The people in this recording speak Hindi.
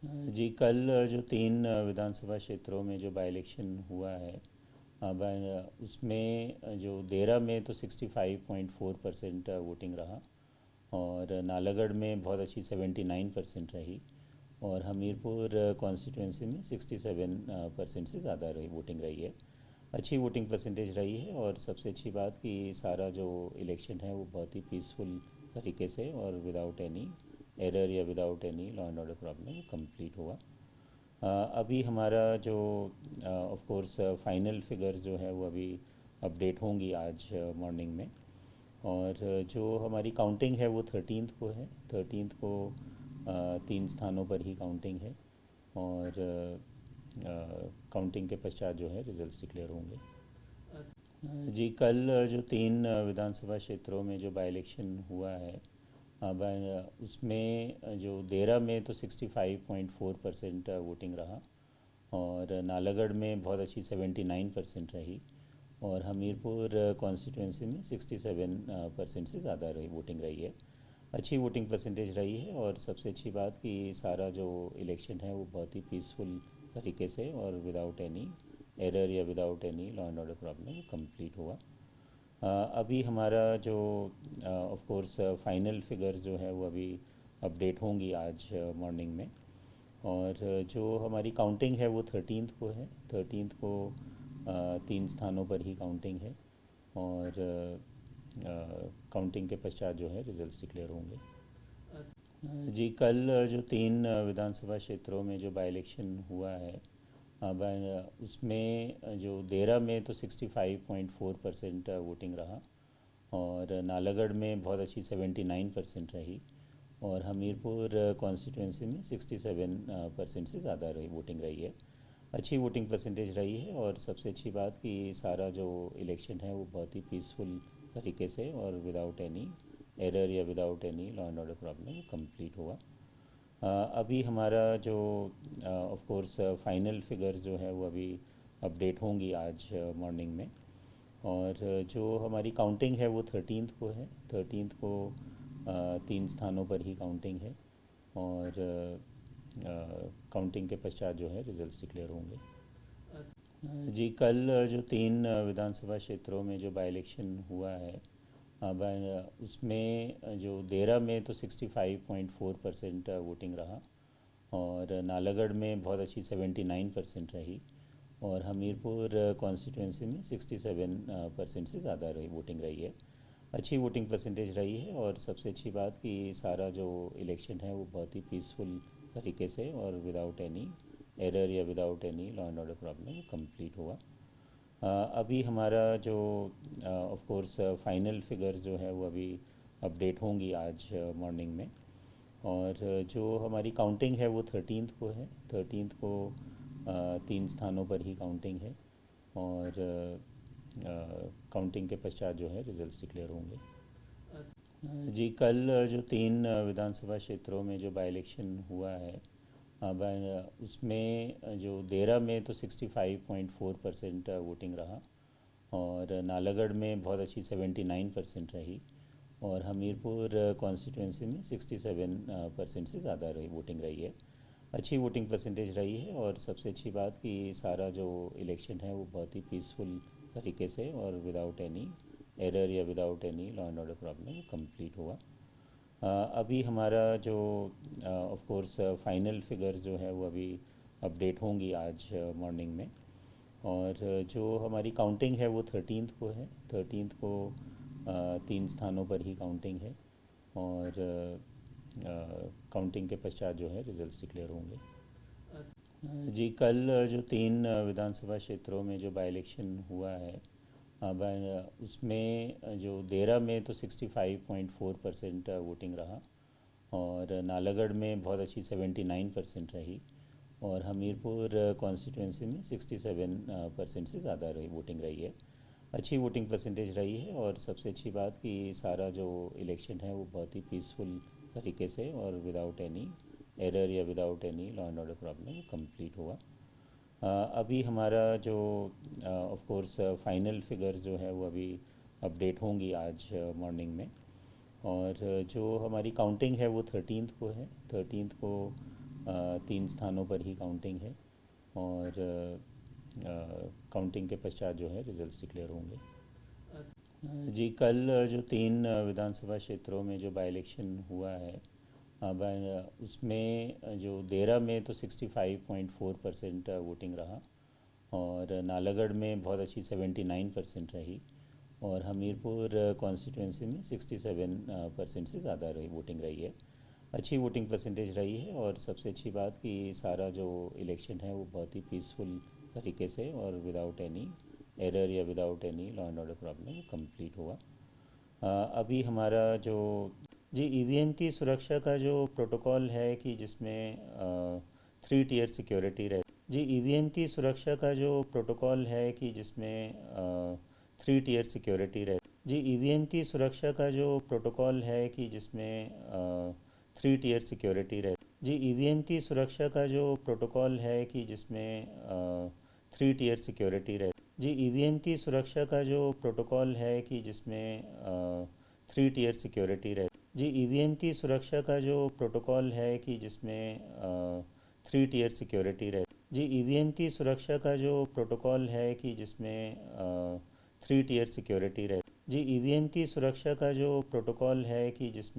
जी कल जो तीन विधानसभा क्षेत्रों में जो बाई इलेक्शन हुआ है उसमें जो देरा में तो 65.4% वोटिंग रहा। और नालागढ़ में बहुत अच्छी 79% रही। और हमीरपुर कॉन्स्टिट्यूंसी में 67% से ज़्यादा रही वोटिंग रही है। अच्छी वोटिंग परसेंटेज रही है। और सबसे अच्छी बात कि सारा जो इलेक्शन है वो बहुत ही पीसफुल तरीके से और विदाउट एनी एरर या without any law and order problem complete हुआ। अभी हमारा जो ऑफ कोर्स फाइनल फिगर्स जो है वो अभी अपडेट होंगी आज मॉर्निंग में। और जो हमारी काउंटिंग है वो 13th को है। 13th को तीन स्थानों पर ही काउंटिंग है। और काउंटिंग के पश्चात जो है रिजल्ट्स डिक्लेयर होंगे। जी कल जो तीन विधानसभा क्षेत्रों में जो बाई इलेक्शन हुआ है उसमें जो देरा में तो 65.4% वोटिंग रहा। और नालागढ़ में बहुत अच्छी 79% रही। और हमीरपुर कॉन्स्टिट्यूंसी में 67% से ज़्यादा रही वोटिंग रही है। अच्छी वोटिंग परसेंटेज रही है। और सबसे अच्छी बात कि सारा जो इलेक्शन है वो बहुत ही पीसफुल तरीके से और विदाउट एनी एरर या without any law and order problem complete हुआ। अभी हमारा जो ऑफ कोर्स फाइनल फिगर्स जो है वो अभी अपडेट होंगी आज मॉर्निंग में। और जो हमारी काउंटिंग है वो 13th को है। 13th को तीन स्थानों पर ही काउंटिंग है। और काउंटिंग के पश्चात जो है रिजल्ट्स डिक्लेयर होंगे। जी कल जो तीन विधानसभा क्षेत्रों में जो बाई इलेक्शन हुआ है उसमें जो देरा में तो 65.4% वोटिंग रहा। और नालागढ़ में बहुत अच्छी 79% रही। और हमीरपुर कॉन्स्टिट्यूंसी में 67% से ज़्यादा रही वोटिंग रही है। अच्छी वोटिंग परसेंटेज रही है। और सबसे अच्छी बात कि सारा जो इलेक्शन है वो बहुत ही पीसफुल तरीके से और विदाउट एनी एरर या without any law and order problem complete हुआ। अभी हमारा जो ऑफ कोर्स फाइनल फिगर्स जो है वो अभी अपडेट होंगी आज मॉर्निंग में। और जो हमारी काउंटिंग है वो 13th को है। 13th को तीन स्थानों पर ही काउंटिंग है। और काउंटिंग के पश्चात जो है रिजल्ट्स डिक्लेयर होंगे। जी कल जो तीन विधानसभा क्षेत्रों में जो बाई इलेक्शन हुआ है उसमें जो देरा में तो 65.4% वोटिंग रहा। और नालागढ़ में बहुत अच्छी 79% रही। और हमीरपुर कॉन्स्टिट्यूंसी में 67% से ज़्यादा रही वोटिंग रही है। अच्छी वोटिंग परसेंटेज रही है। और सबसे अच्छी बात कि सारा जो इलेक्शन है वो बहुत ही पीसफुल तरीके से और विदाउट एनी एरर या without any law and order problem complete हुआ। अभी हमारा जो ऑफ कोर्स फाइनल फिगर्स जो है वो अभी अपडेट होंगी आज मॉर्निंग में। और जो हमारी काउंटिंग है वो 13th को है। 13th को तीन स्थानों पर ही काउंटिंग है। और काउंटिंग के पश्चात जो है रिजल्ट्स डिक्लेयर होंगे। जी कल जो तीन विधानसभा क्षेत्रों में जो बाई इलेक्शन हुआ है उसमें जो देरा में तो 65.4% वोटिंग रहा। और नालागढ़ में बहुत अच्छी 79% रही। और हमीरपुर कॉन्स्टिट्यूंसी में 67% से ज़्यादा रही वोटिंग रही है। अच्छी वोटिंग परसेंटेज रही है। और सबसे अच्छी बात कि सारा जो इलेक्शन है वो बहुत ही पीसफुल तरीके से और विदाउट एनी एरर या without any law and order problem complete हुआ। अभी हमारा जो ऑफ कोर्स फाइनल फिगर्स जो है वो अभी अपडेट होंगी आज मॉर्निंग में। और जो हमारी काउंटिंग है वो 13th को है। 13th को तीन स्थानों पर ही काउंटिंग है। और काउंटिंग के पश्चात जो है रिजल्ट्स डिक्लेयर होंगे। जी कल जो तीन विधानसभा क्षेत्रों में जो बाई इलेक्शन हुआ है उसमें जो देरा में तो 65.4% वोटिंग रहा। और नालागढ़ में बहुत अच्छी 79% रही। और हमीरपुर कॉन्स्टिट्यूंसी में 67% से ज़्यादा रही वोटिंग रही है। अच्छी वोटिंग परसेंटेज रही है। और सबसे अच्छी बात कि सारा जो इलेक्शन है वो बहुत ही पीसफुल तरीके से और विदाउट एनी एरर या without any law and order problem complete हुआ। अभी हमारा जो ऑफ कोर्स फाइनल फिगर्स जो है वो अभी अपडेट होंगी आज मॉर्निंग में। और जो हमारी काउंटिंग है वो 13th को है। 13th को 3 स्थानों पर ही काउंटिंग है और काउंटिंग के पश्चात जो है रिजल्ट्स डिक्लेयर होंगे। जी, कल जो 3 विधानसभा क्षेत्रों में जो बाई इलेक्शन हुआ है, अब उसमें जो देरा में तो 65.4% वोटिंग रहा और नालागढ़ में बहुत अच्छी 79% रही और हमीरपुर कॉन्स्टिट्यूंसी में 67% से ज़्यादा रही वोटिंग रही है। अच्छी वोटिंग परसेंटेज रही है और सबसे अच्छी बात कि सारा जो इलेक्शन है वो बहुत ही पीसफुल तरीके से और विदाउट एनी एरर या without any law and order problem वो कंप्लीट हुआ। अभी हमारा जो जी ईवीएम की सुरक्षा का जो प्रोटोकॉल है कि जिसमें 3 टियर सिक्योरिटी रहे जी ईवीएम की सुरक्षा का जो प्रोटोकॉल है कि जिसमें 3 टियर सिक्योरिटी रहे जी ईवीएम की सुरक्षा का जो प्रोटोकॉल है कि जिसमें 3 टियर सिक्योरिटी रहे जी ईवीएम की सुरक्षा का जो प्रोटोकॉल है कि जिसमें 3 टियर सिक्योरिटी रहे जी ईवीएम की सुरक्षा का जो प्रोटोकॉल है कि जिसमें 3 टियर सिक्योरिटी रहे जी ईवीएम की सुरक्षा का जो प्रोटोकॉल है कि जिसमें 3 टियर सिक्योरिटी रहे जी ईवीएम की सुरक्षा का जो प्रोटोकॉल है कि जिसमें 3 टियर सिक्योरिटी रहे जी ईवीएम की सुरक्षा का जो प्रोटोकॉल है कि जिसमें